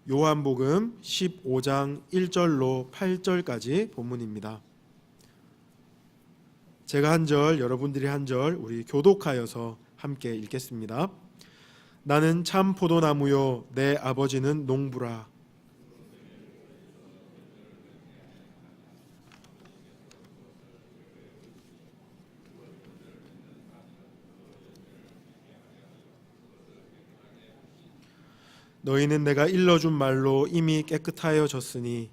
요한복음 15장 1절로 8절까지 본문입니다. 제가 한 절, 여러분들이 한 절, 우리 교독하여서 함께 읽겠습니다. 나는 참 포도나무요 내 아버지는 농부라. 너희는 내가 일러준 말로 이미 깨끗하여졌으니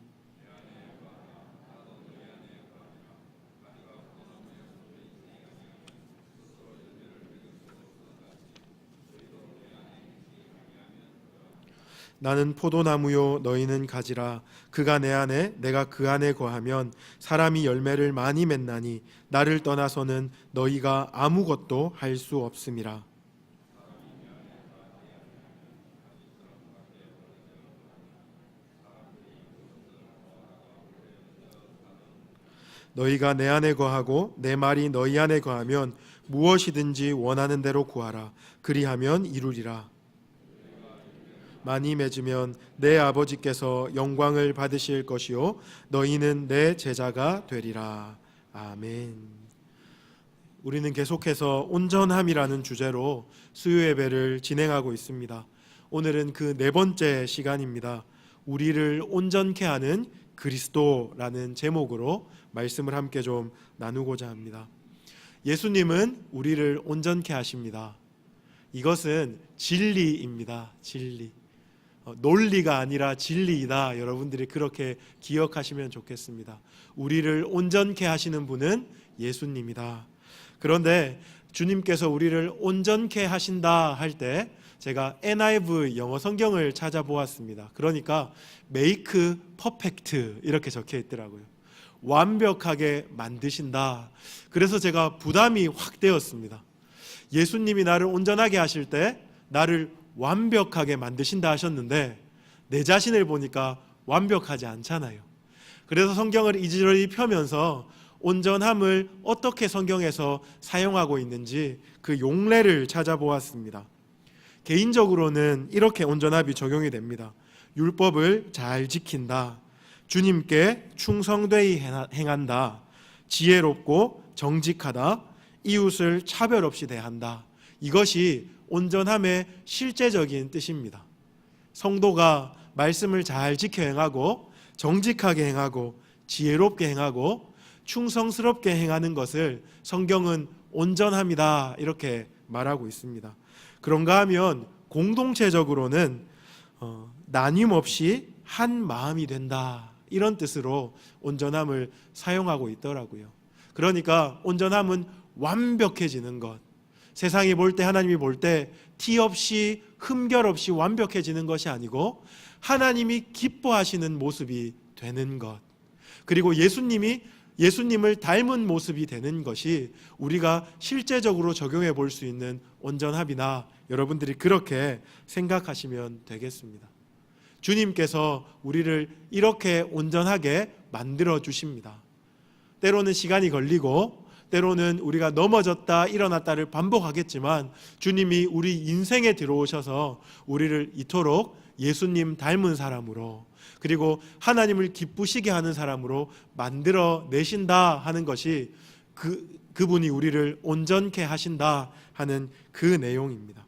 나는 포도나무요 너희는 가지라. 그가 내 안에 내가 그 안에 거하면 사람이 열매를 많이 맺나니 나를 떠나서는 너희가 아무것도 할 수 없음이라. 너희가 내 안에 거하고 내 말이 너희 안에 거하면 무엇이든지 원하는 대로 구하라. 그리하면 이루리라. 많이 맺으면 내 아버지께서 영광을 받으실 것이요 너희는 내 제자가 되리라. 아멘. 우리는 계속해서 온전함이라는 주제로 수요 예배를 진행하고 있습니다. 오늘은 그 네 번째 시간입니다. 우리를 온전케 하는 그리스도라는 제목으로 말씀을 함께 좀 나누고자 합니다. 예수님은 우리를 온전케 하십니다. 이것은 진리입니다. 진리. 논리가 아니라 진리이다. 여러분들이 그렇게 기억하시면 좋겠습니다. 우리를 온전케 하시는 분은 예수님이다. 그런데 주님께서 우리를 온전케 하신다 할 때 제가 NIV 영어 성경을 찾아보았습니다. 그러니까 make perfect 이렇게 적혀 있더라고요. 완벽하게 만드신다. 그래서 제가 부담이 확 되었습니다. 예수님이 나를 온전하게 하실 때 나를 완벽하게 만드신다 하셨는데 내 자신을 보니까 완벽하지 않잖아요. 그래서 성경을 이리저리 펴면서 온전함을 어떻게 성경에서 사용하고 있는지 그 용례를 찾아보았습니다. 개인적으로는 이렇게 온전함이 적용이 됩니다. 율법을 잘 지킨다. 주님께 충성되이 행한다. 지혜롭고 정직하다. 이웃을 차별 없이 대한다. 이것이 온전함의 실제적인 뜻입니다. 성도가 말씀을 잘 지켜 행하고 정직하게 행하고 지혜롭게 행하고 충성스럽게 행하는 것을 성경은 온전함이다 이렇게 말하고 있습니다. 그런가 하면 공동체적으로는 나뉨 없이 한 마음이 된다 이런 뜻으로 온전함을 사용하고 있더라고요. 그러니까 온전함은 완벽해지는 것, 세상이 볼 때 하나님이 볼 때 티 없이 흠결 없이 완벽해지는 것이 아니고 하나님이 기뻐하시는 모습이 되는 것, 그리고 예수님을 닮은 모습이 되는 것이 우리가 실제적으로 적용해 볼 수 있는 온전함이나 여러분들이 그렇게 생각하시면 되겠습니다. 주님께서 우리를 이렇게 온전하게 만들어 주십니다. 때로는 시간이 걸리고 때로는 우리가 넘어졌다 일어났다를 반복하겠지만 주님이 우리 인생에 들어오셔서 우리를 이토록 예수님 닮은 사람으로 그리고 하나님을 기쁘시게 하는 사람으로 만들어 내신다 하는 것이 그분이 우리를 온전케 하신다 하는 그 내용입니다.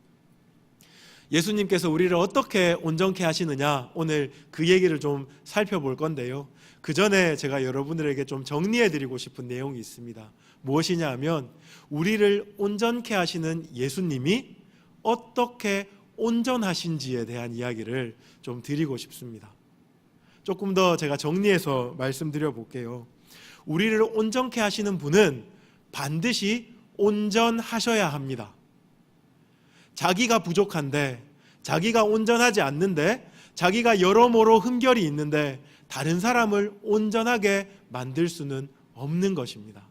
예수님께서 우리를 어떻게 온전케 하시느냐, 오늘 그 얘기를 좀 살펴볼 건데요. 그 전에 제가 여러분들에게 좀 정리해 드리고 싶은 내용이 있습니다. 무엇이냐 하면 우리를 온전케 하시는 예수님이 어떻게 온전하신지에 대한 이야기를 좀 드리고 싶습니다. 조금 더 제가 정리해서 말씀드려 볼게요. 우리를 온전케 하시는 분은 반드시 온전하셔야 합니다. 자기가 부족한데, 자기가 온전하지 않는데, 자기가 여러모로 흠결이 있는데 다른 사람을 온전하게 만들 수는 없는 것입니다.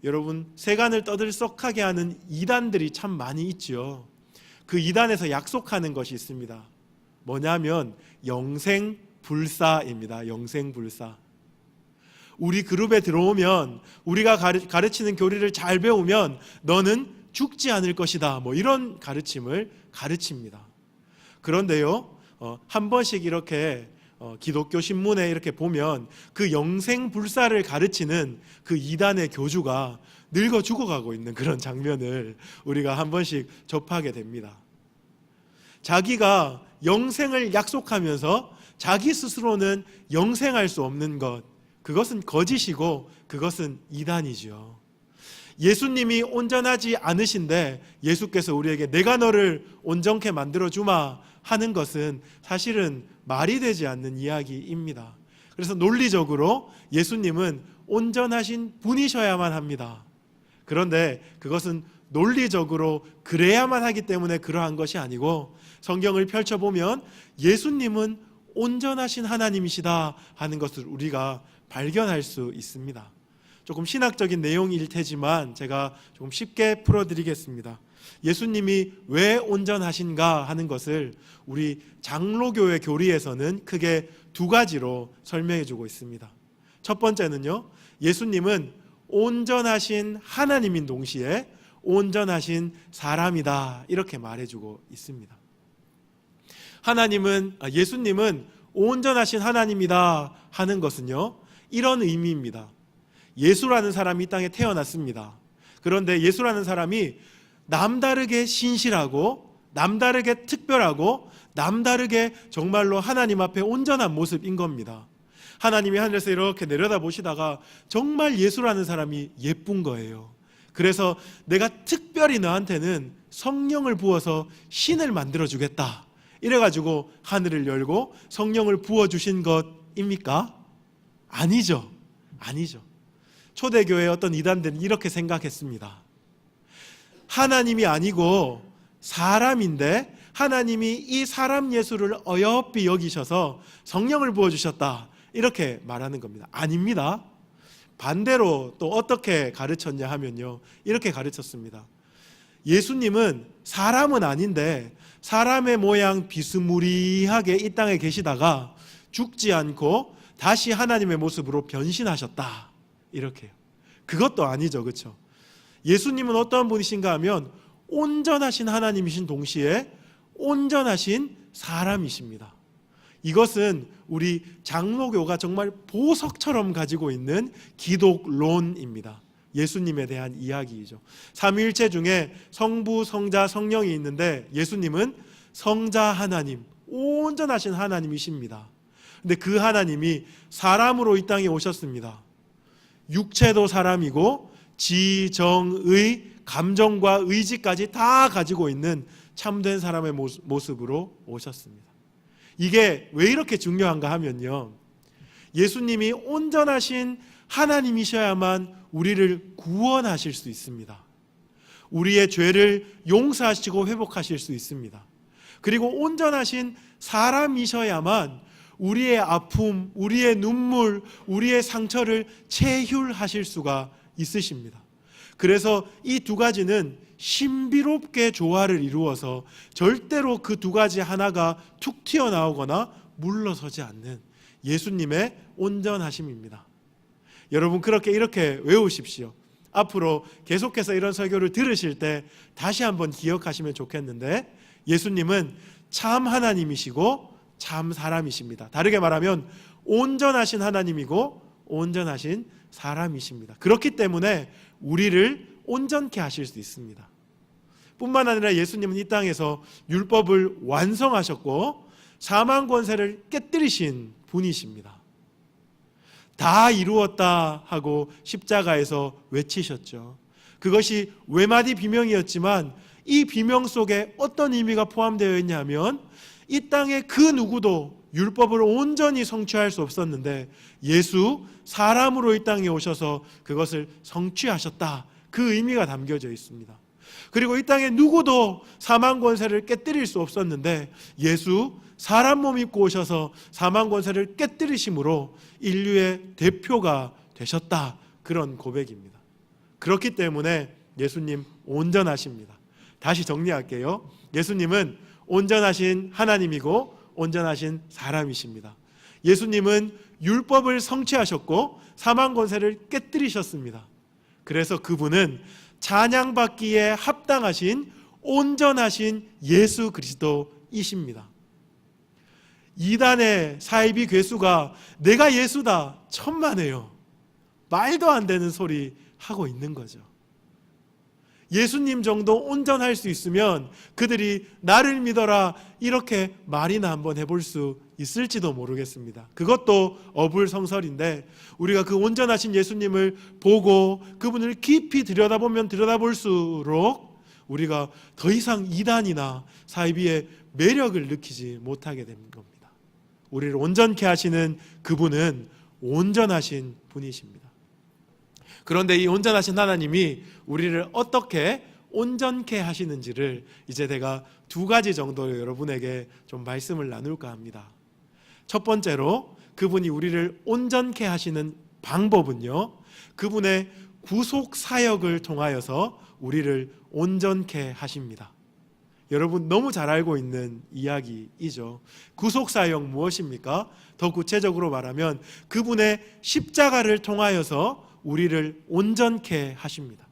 여러분, 세간을 떠들썩하게 하는 이단들이 참 많이 있죠. 그 이단에서 약속하는 것이 있습니다. 뭐냐면 영생불사입니다. 영생불사. 우리 그룹에 들어오면, 우리가 가르치는 교리를 잘 배우면 너는 죽지 않을 것이다, 뭐 이런 가르침을 가르칩니다. 그런데요, 한 번씩 이렇게 기독교 신문에 이렇게 보면 그 영생불사를 가르치는 그 이단의 교주가 늙어 죽어가고 있는 그런 장면을 우리가 한 번씩 접하게 됩니다. 자기가 영생을 약속하면서 자기 스스로는 영생할 수 없는 것, 그것은 거짓이고 그것은 이단이죠. 예수님이 온전하지 않으신데 예수께서 우리에게 내가 너를 온전케 만들어주마 하는 것은 사실은 말이 되지 않는 이야기입니다. 그래서 논리적으로 예수님은 온전하신 분이셔야만 합니다. 그런데 그것은 논리적으로 그래야만 하기 때문에 그러한 것이 아니고 성경을 펼쳐보면 예수님은 온전하신 하나님이시다 하는 것을 우리가 발견할 수 있습니다. 조금 신학적인 내용일 테지만 제가 조금 쉽게 풀어드리겠습니다. 예수님이 왜 온전하신가 하는 것을 우리 장로교의 교리에서는 크게 두 가지로 설명해 주고 있습니다. 첫 번째는요, 예수님은 온전하신 하나님인 동시에 온전하신 사람이다 이렇게 말해주고 있습니다. 예수님은 온전하신 하나님이다 하는 것은요, 이런 의미입니다. 예수라는 사람이 이 땅에 태어났습니다. 그런데 예수라는 사람이 남다르게 신실하고 남다르게 특별하고 남다르게 정말로 하나님 앞에 온전한 모습인 겁니다. 하나님이 하늘에서 이렇게 내려다보시다가 정말 예수라는 사람이 예쁜 거예요. 그래서 내가 특별히 너한테는 성령을 부어서 신을 만들어주겠다 이래가지고 하늘을 열고 성령을 부어주신 것입니까? 아니죠. 초대교회의 어떤 이단들은 이렇게 생각했습니다. 하나님이 아니고 사람인데 하나님이 이 사람 예수를 어여삐 여기셔서 성령을 부어주셨다 이렇게 말하는 겁니다. 아닙니다. 반대로 또 어떻게 가르쳤냐 하면요, 이렇게 가르쳤습니다. 예수님은 사람은 아닌데 사람의 모양 비스무리하게 이 땅에 계시다가 죽지 않고 다시 하나님의 모습으로 변신하셨다 이렇게요. 그것도 아니죠, 그렇죠? 예수님은 어떠한 분이신가 하면 온전하신 하나님이신 동시에 온전하신 사람이십니다. 이것은 우리 장로교가 정말 보석처럼 가지고 있는 기독론입니다. 예수님에 대한 이야기이죠. 삼위일체 중에 성부, 성자, 성령이 있는데 예수님은 성자 하나님, 온전하신 하나님이십니다. 근데 그 하나님이 사람으로 이 땅에 오셨습니다. 육체도 사람이고 지정의 감정과 의지까지 다 가지고 있는 참된 사람의 모습으로 오셨습니다. 이게 왜 이렇게 중요한가 하면요, 예수님이 온전하신 하나님이셔야만 우리를 구원하실 수 있습니다. 우리의 죄를 용서하시고 회복하실 수 있습니다. 그리고 온전하신 사람이셔야만 우리의 아픔, 우리의 눈물, 우리의 상처를 체휼하실 수가 있으십니다. 그래서 이 두 가지는 신비롭게 조화를 이루어서 절대로 그 두 가지 하나가 툭 튀어나오거나 물러서지 않는 예수님의 온전하심입니다. 여러분 이렇게 외우십시오. 앞으로 계속해서 이런 설교를 들으실 때 다시 한번 기억하시면 좋겠는데, 예수님은 참 하나님이시고 참 사람이십니다. 다르게 말하면 온전하신 하나님이고 온전하신 사람이십니다. 그렇기 때문에 우리를 온전케 하실 수 있습니다. 뿐만 아니라 예수님은 이 땅에서 율법을 완성하셨고 사망 권세를 깨뜨리신 분이십니다. 다 이루었다 하고 십자가에서 외치셨죠. 그것이 외마디 비명이었지만 이 비명 속에 어떤 의미가 포함되어 있냐면, 이 땅에 그 누구도 율법을 온전히 성취할 수 없었는데 예수 사람으로 이 땅에 오셔서 그것을 성취하셨다, 그 의미가 담겨져 있습니다. 그리고 이 땅에 누구도 사망 권세를 깨뜨릴 수 없었는데 예수 사람 몸 입고 오셔서 사망 권세를 깨뜨리심으로 인류의 대표가 되셨다, 그런 고백입니다. 그렇기 때문에 예수님 온전하십니다. 다시 정리할게요. 예수님은 온전하신 하나님이고 온전하신 사람이십니다. 예수님은 율법을 성취하셨고 사망 권세를 깨뜨리셨습니다. 그래서 그분은 찬양받기에 합당하신 온전하신 예수 그리스도이십니다. 이단의 사이비 괴수가 내가 예수다, 천만에요. 말도 안 되는 소리 하고 있는 거죠. 예수님 정도 온전할 수 있으면 그들이 나를 믿어라 이렇게 말이나 한번 해볼 수 있을지도 모르겠습니다. 그것도 어불성설인데 우리가 그 온전하신 예수님을 보고 그분을 깊이 들여다보면 들여다볼수록 우리가 더 이상 이단이나 사이비의 매력을 느끼지 못하게 되는 겁니다. 우리를 온전케 하시는 그분은 온전하신 분이십니다. 그런데 이 온전하신 하나님이 우리를 어떻게 온전케 하시는지를 이제 내가 두 가지 정도로 여러분에게 좀 말씀을 나눌까 합니다. 첫 번째로 그분이 우리를 온전케 하시는 방법은요, 그분의 구속 사역을 통하여서 우리를 온전케 하십니다. 여러분 너무 잘 알고 있는 이야기이죠. 구속 사역 무엇입니까? 더 구체적으로 말하면 그분의 십자가를 통하여서 우리를 온전케 하십니다.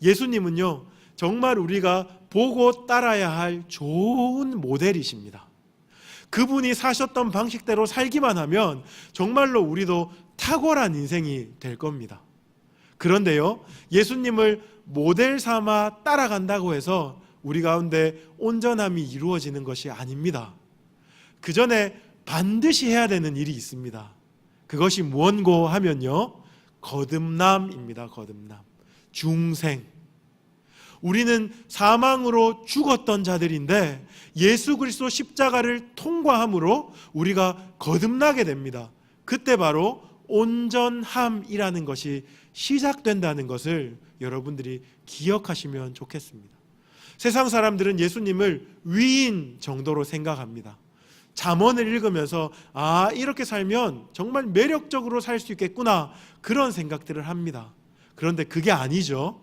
예수님은요, 정말 우리가 보고 따라야 할 좋은 모델이십니다. 그분이 사셨던 방식대로 살기만 하면 정말로 우리도 탁월한 인생이 될 겁니다. 그런데요, 예수님을 모델 삼아 따라간다고 해서 우리 가운데 온전함이 이루어지는 것이 아닙니다. 그 전에 반드시 해야 되는 일이 있습니다. 그것이 무언고 하면요, 거듭남입니다. 거듭남, 중생. 우리는 사망으로 죽었던 자들인데 예수 그리스도 십자가를 통과함으로 우리가 거듭나게 됩니다. 그때 바로 온전함이라는 것이 시작된다는 것을 여러분들이 기억하시면 좋겠습니다. 세상 사람들은 예수님을 위인 정도로 생각합니다. 잠언을 읽으면서 이렇게 살면 정말 매력적으로 살 수 있겠구나, 그런 생각들을 합니다. 그런데 그게 아니죠.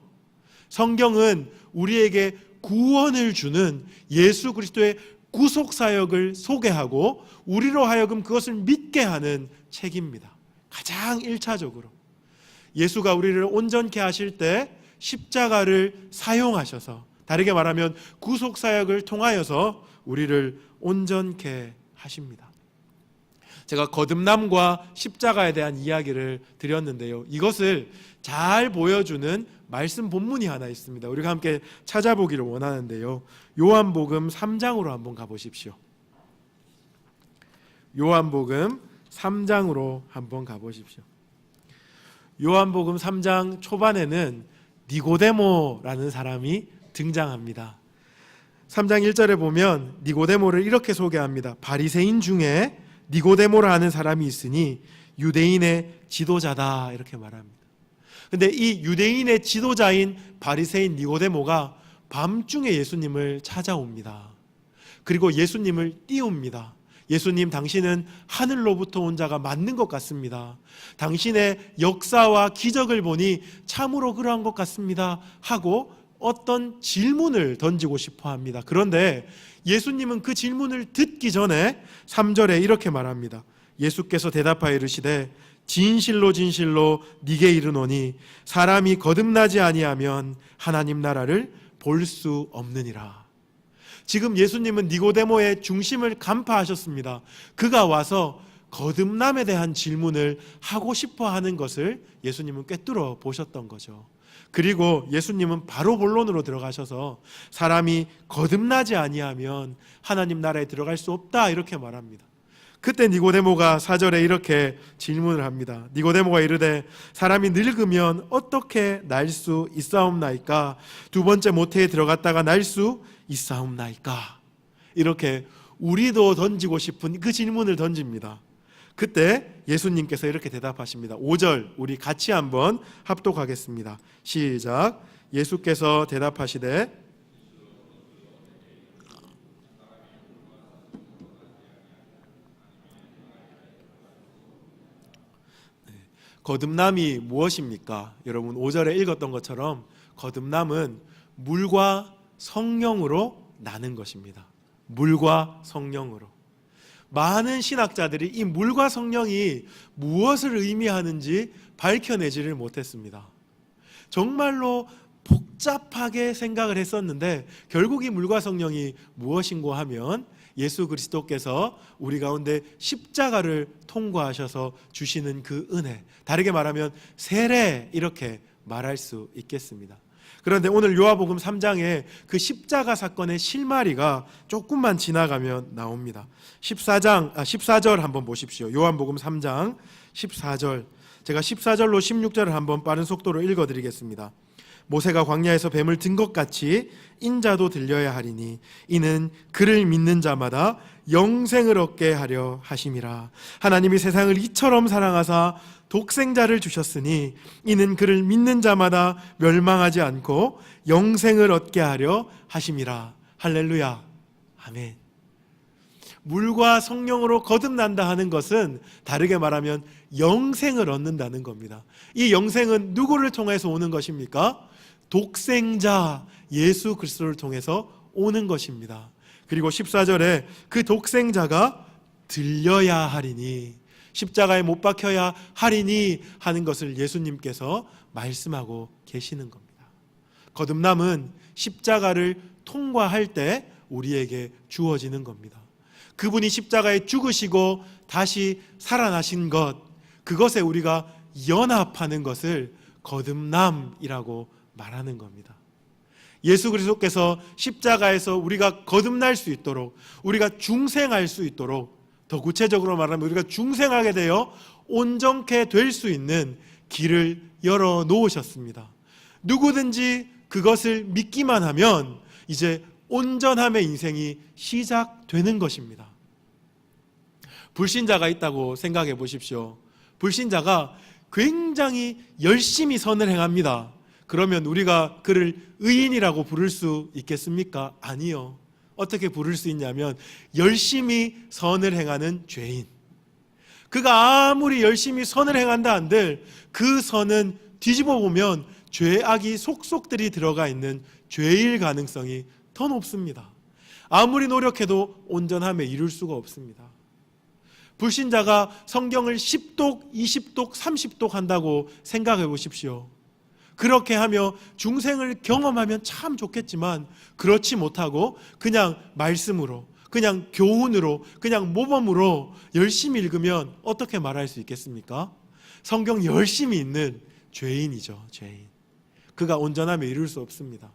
성경은 우리에게 구원을 주는 예수 그리스도의 구속 사역을 소개하고 우리로 하여금 그것을 믿게 하는 책입니다. 가장 1차적으로 예수가 우리를 온전케 하실 때 십자가를 사용하셔서, 다르게 말하면 구속 사역을 통하여서 우리를 온전케 하십니다. 제가 거듭남과 십자가에 대한 이야기를 드렸는데요, 이것을 잘 보여주는 말씀 본문이 하나 있습니다. 우리가 함께 찾아보기를 원하는데요, 요한복음 3장으로 한번 가보십시오. 요한복음 3장으로 한번 가보십시오. 요한복음 3장 초반에는 니고데모라는 사람이 등장합니다. 3장 1절에 보면 니고데모를 이렇게 소개합니다. 바리새인 중에 니고데모라 하는 사람이 있으니 유대인의 지도자다, 이렇게 말합니다. 근데 이 유대인의 지도자인 바리새인 니고데모가 밤중에 예수님을 찾아옵니다. 그리고 예수님을 띄웁니다. 예수님, 당신은 하늘로부터 온 자가 맞는 것 같습니다. 당신의 역사와 기적을 보니 참으로 그러한 것 같습니다 하고 어떤 질문을 던지고 싶어 합니다. 그런데 예수님은 그 질문을 듣기 전에 3절에 이렇게 말합니다. 예수께서 대답하여 이르시되 진실로 진실로 네게 이르노니 사람이 거듭나지 아니하면 하나님 나라를 볼 수 없느니라. 지금 예수님은 니고데모의 중심을 간파하셨습니다. 그가 와서 거듭남에 대한 질문을 하고 싶어 하는 것을 예수님은 꿰뚫어 보셨던 거죠. 그리고 예수님은 바로 본론으로 들어가셔서 사람이 거듭나지 아니하면 하나님 나라에 들어갈 수 없다, 이렇게 말합니다. 그때 니고데모가 4절에 이렇게 질문을 합니다. 니고데모가 이르되 사람이 늙으면 어떻게 날 수 있사옵나이까? 두 번째 모태에 들어갔다가 날 수 있사옵나이까? 이렇게 우리도 던지고 싶은 그 질문을 던집니다. 그때 예수님께서 이렇게 대답하십니다. 5절 우리 같이 한번 합독하겠습니다. 시작. 예수께서 대답하시되 거듭남이 무엇입니까? 여러분 5절에 읽었던 것처럼 거듭남은 물과 성령으로 나는 것입니다. 물과 성령으로. 많은 신학자들이 이 물과 성령이 무엇을 의미하는지 밝혀내지를 못했습니다. 정말로 복잡하게 생각을 했었는데 결국 이 물과 성령이 무엇인고 하면 예수 그리스도께서 우리 가운데 십자가를 통과하셔서 주시는 그 은혜, 다르게 말하면 세례, 이렇게 말할 수 있겠습니다. 그런데 오늘 요한복음 3장에 그 십자가 사건의 실마리가 조금만 지나가면 나옵니다. 14절 한번 보십시오. 요한복음 3장 14절, 제가 14절로 16절을 한번 빠른 속도로 읽어드리겠습니다. 모세가 광야에서 뱀을 든 것 같이 인자도 들려야 하리니 이는 그를 믿는 자마다 영생을 얻게 하려 하심이라. 하나님이 세상을 이처럼 사랑하사 독생자를 주셨으니 이는 그를 믿는 자마다 멸망하지 않고 영생을 얻게 하려 하심이라. 할렐루야. 아멘. 물과 성령으로 거듭난다 하는 것은 다르게 말하면 영생을 얻는다는 겁니다. 이 영생은 누구를 통해서 오는 것입니까? 독생자 예수 그리스도를 통해서 오는 것입니다. 그리고 14절에 그 독생자가 들려야 하리니, 십자가에 못 박혀야 하리니 하는 것을 예수님께서 말씀하고 계시는 겁니다. 거듭남은 십자가를 통과할 때 우리에게 주어지는 겁니다. 그분이 십자가에 죽으시고 다시 살아나신 것, 그것에 우리가 연합하는 것을 거듭남이라고 말하는 겁니다. 예수 그리스도께서 십자가에서 우리가 거듭날 수 있도록, 우리가 중생할 수 있도록, 더 구체적으로 말하면 우리가 중생하게 되어 온전케 될 수 있는 길을 열어 놓으셨습니다. 누구든지 그것을 믿기만 하면 이제 온전함의 인생이 시작되는 것입니다. 불신자가 있다고 생각해 보십시오. 불신자가 굉장히 열심히 선을 행합니다. 그러면 우리가 그를 의인이라고 부를 수 있겠습니까? 아니요. 어떻게 부를 수 있냐면 열심히 선을 행하는 죄인. 그가 아무리 열심히 선을 행한다 한들 그 선은 뒤집어 보면 죄악이 속속들이 들어가 있는 죄일 가능성이 더 높습니다. 아무리 노력해도 온전함에 이룰 수가 없습니다. 불신자가 성경을 10독, 20독, 30독 한다고 생각해 보십시오. 그렇게 하며 중생을 경험하면 참 좋겠지만 그렇지 못하고 그냥 말씀으로, 그냥 교훈으로, 그냥 모범으로 열심히 읽으면 어떻게 말할 수 있겠습니까? 성경 열심히 읽는 죄인이죠. 죄인. 그가 온전함에 이룰 수 없습니다.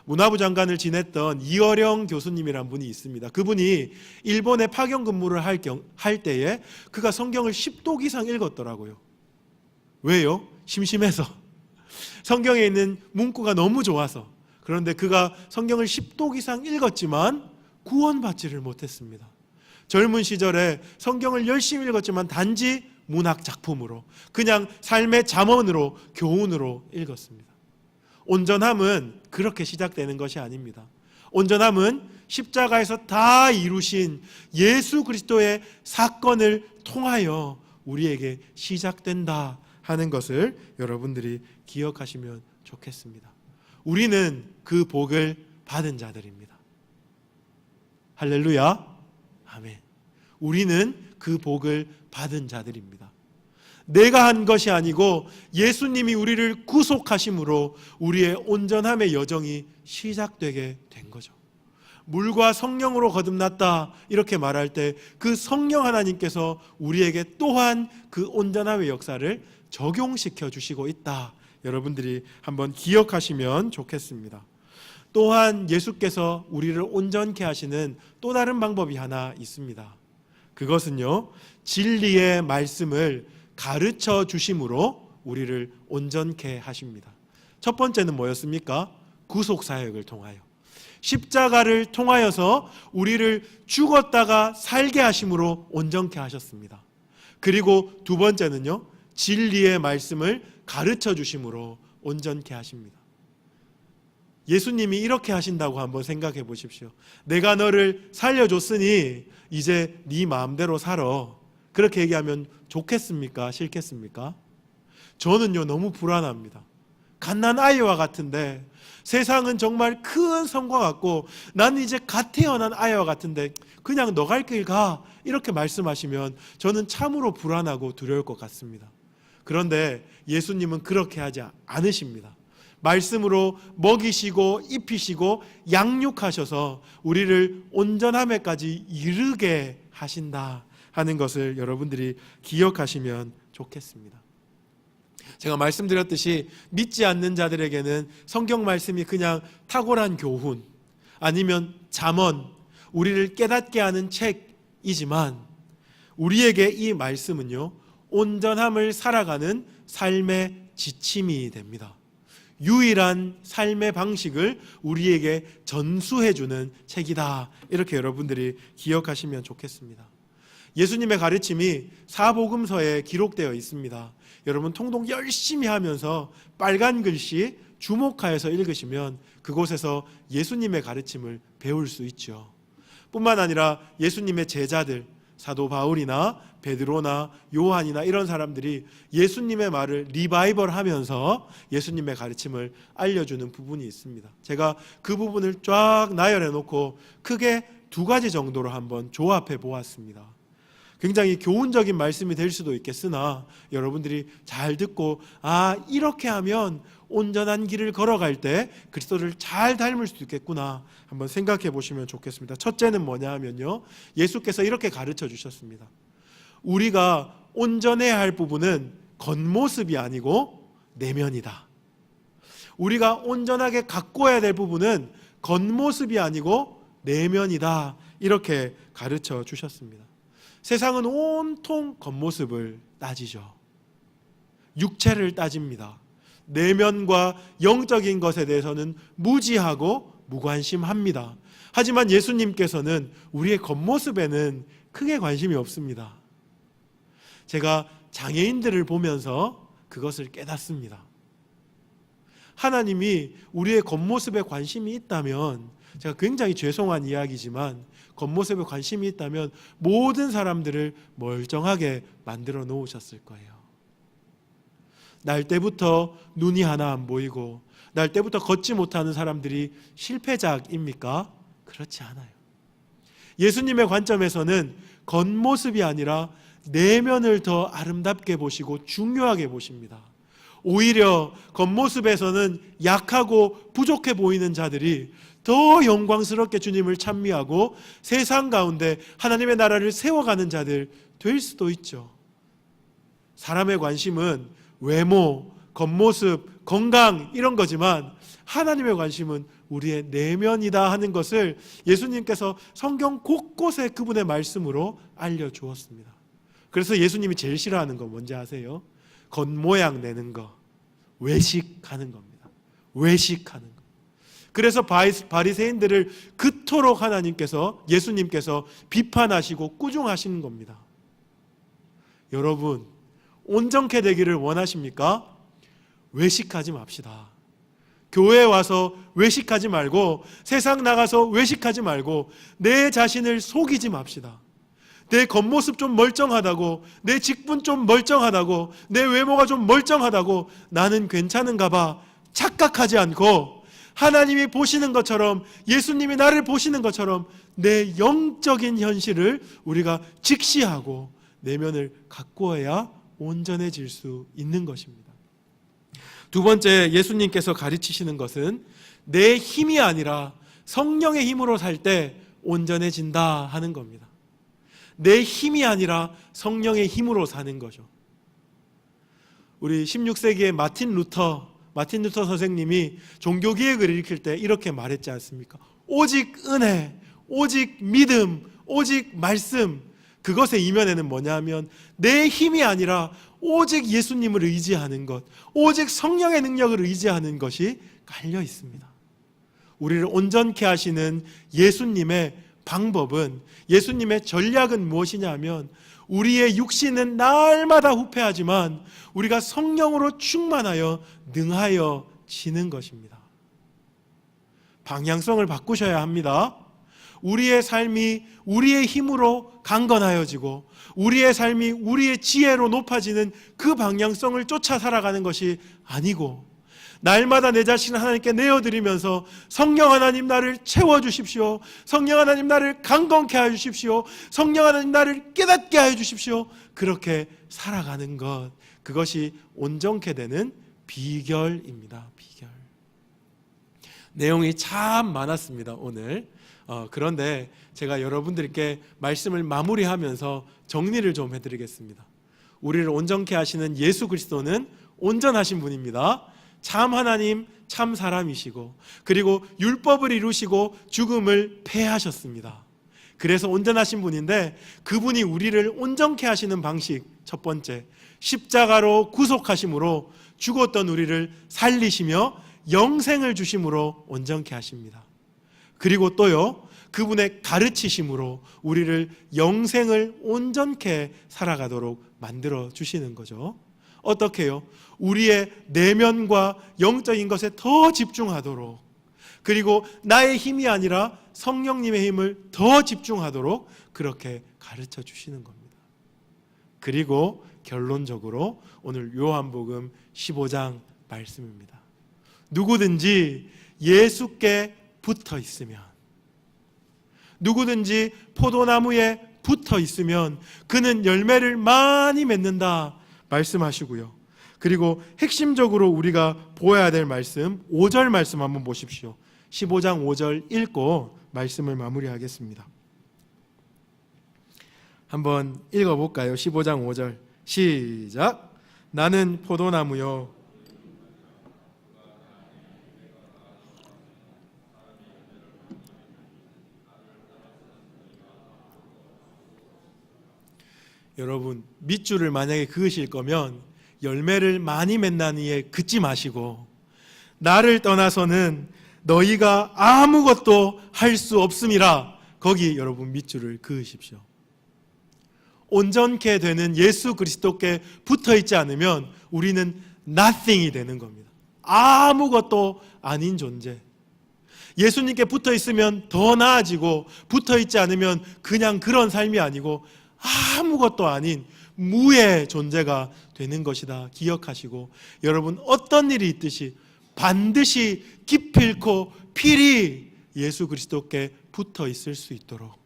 문화부 장관을 지냈던 이어령 교수님이란 분이 있습니다. 그분이 일본에 파견 근무를 할 때에 그가 성경을 10독 이상 읽었더라고요. 왜요? 심심해서. 성경에 있는 문구가 너무 좋아서. 그런데 그가 성경을 10독 이상 읽었지만 구원받지를 못했습니다. 젊은 시절에 성경을 열심히 읽었지만 단지 문학 작품으로, 그냥 삶의 잠언으로, 교훈으로 읽었습니다. 온전함은 그렇게 시작되는 것이 아닙니다. 온전함은 십자가에서 다 이루신 예수 그리스도의 사건을 통하여 우리에게 시작된다 하는 것을 여러분들이 기억하시면 좋겠습니다. 우리는 그 복을 받은 자들입니다. 할렐루야. 아멘. 우리는 그 복을 받은 자들입니다. 내가 한 것이 아니고 예수님이 우리를 구속하심으로 우리의 온전함의 여정이 시작되게 된 거죠. 물과 성령으로 거듭났다 이렇게 말할 때 그 성령 하나님께서 우리에게 또한 그 온전함의 역사를 적용시켜 주시고 있다. 여러분들이 한번 기억하시면 좋겠습니다. 또한 예수께서 우리를 온전케 하시는 또 다른 방법이 하나 있습니다. 그것은요, 진리의 말씀을 가르쳐 주심으로 우리를 온전케 하십니다. 첫 번째는 뭐였습니까? 구속사역을 통하여, 십자가를 통하여서 우리를 죽었다가 살게 하심으로 온전케 하셨습니다. 그리고 두 번째는요, 진리의 말씀을 가르쳐 주심으로 온전케 하십니다. 예수님이 이렇게 하신다고 한번 생각해 보십시오. 내가 너를 살려줬으니 이제 네 마음대로 살아. 그렇게 얘기하면 좋겠습니까? 싫겠습니까? 저는요, 너무 불안합니다. 갓난아이와 같은데, 세상은 정말 큰 성과 같고 나는 이제 갓 태어난 아이와 같은데 그냥 너 갈 길 가, 이렇게 말씀하시면 저는 참으로 불안하고 두려울 것 같습니다. 그런데 예수님은 그렇게 하지 않으십니다. 말씀으로 먹이시고 입히시고 양육하셔서 우리를 온전함에까지 이르게 하신다 하는 것을 여러분들이 기억하시면 좋겠습니다. 제가 말씀드렸듯이 믿지 않는 자들에게는 성경 말씀이 그냥 탁월한 교훈 아니면 잠언, 우리를 깨닫게 하는 책이지만 우리에게 이 말씀은요, 온전함을 살아가는 삶의 지침이 됩니다. 유일한 삶의 방식을 우리에게 전수해주는 책이다. 이렇게 여러분들이 기억하시면 좋겠습니다. 예수님의 가르침이 사복음서에 기록되어 있습니다. 여러분 통독 열심히 하면서 빨간 글씨 주목하여서 읽으시면 그곳에서 예수님의 가르침을 배울 수 있죠. 뿐만 아니라 예수님의 제자들, 사도 바울이나 베드로나 요한이나 이런 사람들이 예수님의 말을 리바이벌 하면서 예수님의 가르침을 알려주는 부분이 있습니다. 제가 그 부분을 쫙 나열해 놓고 크게 두 가지 정도로 한번 조합해 보았습니다. 굉장히 교훈적인 말씀이 될 수도 있겠으나 여러분들이 잘 듣고 이렇게 하면 온전한 길을 걸어갈 때 그리스도를 잘 닮을 수도 있겠구나 한번 생각해 보시면 좋겠습니다. 첫째는 뭐냐 하면요, 예수께서 이렇게 가르쳐 주셨습니다. 우리가 온전해야 할 부분은 겉모습이 아니고 내면이다. 우리가 온전하게 가꿔야 될 부분은 겉모습이 아니고 내면이다. 이렇게 가르쳐 주셨습니다. 세상은 온통 겉모습을 따지죠. 육체를 따집니다. 내면과 영적인 것에 대해서는 무지하고 무관심합니다. 하지만 예수님께서는 우리의 겉모습에는 크게 관심이 없습니다. 제가 장애인들을 보면서 그것을 깨닫습니다. 하나님이 우리의 겉모습에 관심이 있다면, 제가 굉장히 죄송한 이야기지만 겉모습에 관심이 있다면 모든 사람들을 멀쩡하게 만들어 놓으셨을 거예요. 날 때부터 눈이 하나 안 보이고 날 때부터 걷지 못하는 사람들이 실패작입니까? 그렇지 않아요. 예수님의 관점에서는 겉모습이 아니라 내면을 더 아름답게 보시고 중요하게 보십니다. 오히려 겉모습에서는 약하고 부족해 보이는 자들이 더 영광스럽게 주님을 찬미하고 세상 가운데 하나님의 나라를 세워가는 자들 될 수도 있죠. 사람의 관심은 외모, 겉모습, 건강 이런 거지만 하나님의 관심은 우리의 내면이다 하는 것을 예수님께서 성경 곳곳에 그분의 말씀으로 알려주었습니다. 그래서 예수님이 제일 싫어하는 거 뭔지 아세요? 겉모양 내는 거, 외식하는 겁니다. 외식하는 거. 그래서 바리새인들을 그토록 예수님께서 비판하시고 꾸중하시는 겁니다. 여러분, 온전케 되기를 원하십니까? 외식하지 맙시다. 교회에 와서 외식하지 말고 세상 나가서 외식하지 말고 내 자신을 속이지 맙시다. 내 겉모습 좀 멀쩡하다고, 내 직분 좀 멀쩡하다고, 내 외모가 좀 멀쩡하다고 나는 괜찮은가 봐 착각하지 않고 하나님이 보시는 것처럼, 예수님이 나를 보시는 것처럼 내 영적인 현실을 우리가 직시하고 내면을 가꾸어야 온전해질 수 있는 것입니다. 두 번째, 예수님께서 가르치시는 것은 내 힘이 아니라 성령의 힘으로 살 때 온전해진다 하는 겁니다. 내 힘이 아니라 성령의 힘으로 사는 거죠. 우리 16세기의 마틴 루터 선생님이 종교개혁을 일으킬 때 이렇게 말했지 않습니까? 오직 은혜, 오직 믿음, 오직 말씀, 그것의 이면에는 뭐냐 하면 내 힘이 아니라 오직 예수님을 의지하는 것, 오직 성령의 능력을 의지하는 것이 깔려 있습니다. 우리를 온전케 하시는 예수님의 방법은, 예수님의 전략은 무엇이냐 하면 우리의 육신은 날마다 후패하지만 우리가 성령으로 충만하여 능하여지는 것입니다. 방향성을 바꾸셔야 합니다. 우리의 삶이 우리의 힘으로 강건하여지고 우리의 삶이 우리의 지혜로 높아지는 그 방향성을 쫓아 살아가는 것이 아니고, 날마다 내 자신을 하나님께 내어드리면서 성령 하나님 나를 채워주십시오, 성령 하나님 나를 강건케 하여 주십시오, 성령 하나님 나를 깨닫게 하여 주십시오, 그렇게 살아가는 것, 그것이 온전케 되는 비결입니다. 비결. 내용이 참 많았습니다, 오늘. 그런데 제가 여러분들께 말씀을 마무리하면서 정리를 좀 해드리겠습니다. 우리를 온전케 하시는 예수 그리스도는 온전하신 분입니다. 참 하나님, 참 사람이시고, 그리고 율법을 이루시고 죽음을 패하셨습니다. 그래서 온전하신 분인데, 그분이 우리를 온전케 하시는 방식, 첫 번째, 십자가로 구속하심으로 죽었던 우리를 살리시며 영생을 주심으로 온전케 하십니다. 그리고 또요, 그분의 가르치심으로 우리를 영생을 온전케 살아가도록 만들어 주시는 거죠. 어떻게요? 우리의 내면과 영적인 것에 더 집중하도록, 그리고 나의 힘이 아니라 성령님의 힘을 더 집중하도록 그렇게 가르쳐 주시는 겁니다. 그리고 결론적으로 오늘 요한복음 15장 말씀입니다. 누구든지 예수께 붙어 있으면, 누구든지 포도나무에 붙어 있으면 그는 열매를 많이 맺는다 말씀하시고요. 그리고 핵심적으로 우리가 보아야 될 말씀, 5절 말씀 한번 보십시오. 15장 5절 읽고 말씀을 마무리하겠습니다. 한번 읽어볼까요? 15장 5절 시작. 나는 포도나무요 여러분, 밑줄을 만약에 그으실 거면 열매를 많이 맺나니에 긋지 마시고, 나를 떠나서는 너희가 아무것도 할 수 없음이라, 거기 여러분 밑줄을 그으십시오. 온전케 되는 예수 그리스도께 붙어 있지 않으면 우리는 nothing이 되는 겁니다. 아무것도 아닌 존재. 예수님께 붙어 있으면 더 나아지고, 붙어 있지 않으면 그냥 그런 삶이 아니고 아무것도 아닌 무의 존재가 되는 것이다 기억하시고, 여러분 어떤 일이 있듯이 반드시 기필코 필히 예수 그리스도께 붙어 있을 수 있도록,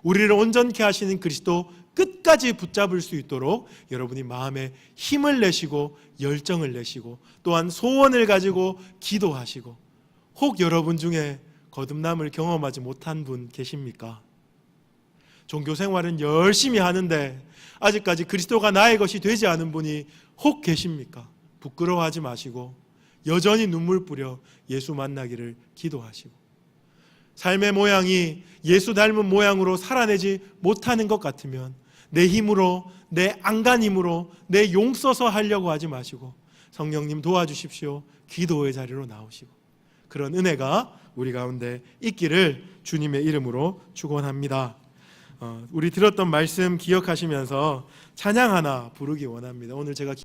우리를 온전케 하시는 그리스도 끝까지 붙잡을 수 있도록 여러분이 마음에 힘을 내시고 열정을 내시고, 또한 소원을 가지고 기도하시고. 혹 여러분 중에 거듭남을 경험하지 못한 분 계십니까? 종교 생활은 열심히 하는데 아직까지 그리스도가 나의 것이 되지 않은 분이 혹 계십니까? 부끄러워하지 마시고 여전히 눈물 뿌려 예수 만나기를 기도하시고, 삶의 모양이 예수 닮은 모양으로 살아내지 못하는 것 같으면 내 힘으로, 내 안간 힘으로, 내 용 써서 하려고 하지 마시고 성령님 도와주십시오. 기도의 자리로 나오시고, 그런 은혜가 우리 가운데 있기를 주님의 이름으로 축원합니다. 우리 들었던 말씀 기억하시면서 찬양 하나 부르기 원합니다. 오늘 제가